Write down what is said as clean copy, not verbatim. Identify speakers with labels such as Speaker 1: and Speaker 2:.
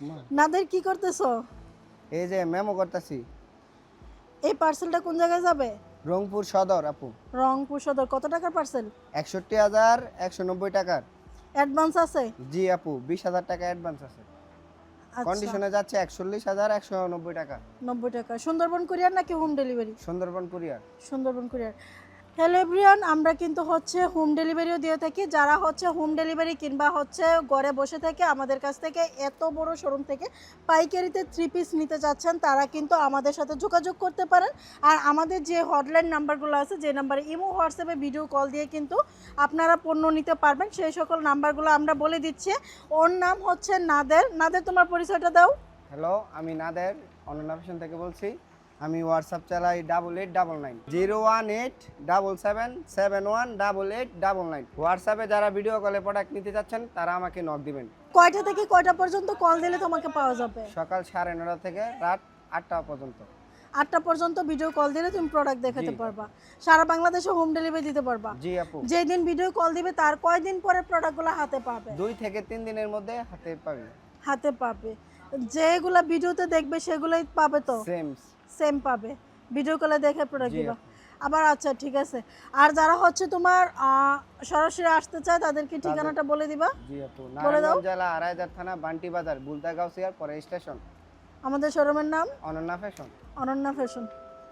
Speaker 1: নাদের কি করতেছো?
Speaker 2: এই যে মেমো করতেছি।
Speaker 1: এই পার্সেলটা কোন জায়গায় যাবে?
Speaker 2: রংপুর সদর আপু।
Speaker 1: রংপুর সদর। কত টাকার পার্সেল?
Speaker 2: ৬১,১৯০ টাকার।
Speaker 1: অ্যাডভান্স আছে?
Speaker 2: জি আপু, ২০,০০০ টাকা অ্যাডভান্স আছে।
Speaker 1: আচ্ছা,
Speaker 2: কন্ডিশনে যাচ্ছে ৪১,১৯০ টাকা।
Speaker 1: 90 টাকা। সুন্দরবন কুরিয়ার নাকি home delivery?
Speaker 2: Sundarban courier.
Speaker 1: Sundarban courier. Hello everyone, আমরা কিন্তু হোম ডেলিভারিও দিয়ে থাকি। যারা হোম ডেলিভারি কিংবা ঘরে বসে থেকে আমাদের কাছ থেকে এত বড় শোরুম থেকে পাইকারিতে 3 পিস নিতে চাচ্ছেন, তারা কিন্তু আমাদের সাথে যোগাযোগ করতে পারেন। আর আমাদের যে হটলাইন নাম্বারগুলো আছে, যে নাম্বারে ইমো হোয়াটসঅ্যাপে ভিডিও কল দিয়ে কিন্তু আপনারা পণ্য নিতে পারবেন, সেই সকল নাম্বারগুলো আমরা বলে দিচ্ছি। ওর নাম হচ্ছে নাদের। নাদের, তোমার পরিচয়টা দাও।
Speaker 2: হ্যালো, আমি নাদের অনন্যা ফ্যাশন থেকে বলছি। আমি হোয়াটসঅ্যাপ চালাই 8899 01877718899। হোয়াটসঅ্যাপে যারা ভিডিও কলে প্রোডাক্ট নিতে চাচ্ছেন তারা আমাকে নক দিবেন।
Speaker 1: কয়টা থেকে কয়টা পর্যন্ত কল দিলে তোমাকে পাওয়া যাবে?
Speaker 2: সকাল 9:30 থেকে রাত 8টা পর্যন্ত।
Speaker 1: 8টা পর্যন্ত ভিডিও কল দিলে তুমি প্রোডাক্ট দেখাতে
Speaker 2: জি।
Speaker 1: পারবা। সারা বাংলাদেশে হোম ডেলিভারি দিতে পারবা।
Speaker 2: জি আপু,
Speaker 1: যেই দিন ভিডিও কল দিবে তার কয়দিন পরে প্রোডাক্টগুলো হাতে পাবে?
Speaker 2: 2 থেকে 3 দিনের মধ্যে হাতে পাবে।
Speaker 1: হাতে পাবে। যেগুলা ভিডিওতে দেখবে সেগুলোই পাবে তো?
Speaker 2: সেম।
Speaker 1: সেম পাবে। ভিডিও কলে দেখে প্রোডাক্ট
Speaker 2: জি
Speaker 1: দিবা।
Speaker 2: আপু।
Speaker 1: আবার আচ্ছা, ঠিক আছে। আর যারা তোমার সরাসরি আসতে চায় তাদেরকে ঠিকানাটা বলে দিবা।
Speaker 2: জি আপু,
Speaker 1: বলে দাও।
Speaker 2: নারায়ণগঞ্জ জেলা আড়াইহাজার থানা বান্টি বাজার বুলতা গাউসিয়ার পরে স্টেশন।
Speaker 1: আমাদের শোরুমের নাম
Speaker 2: অনন্যা ফ্যাশন।
Speaker 1: অনন্যা ফ্যাশন।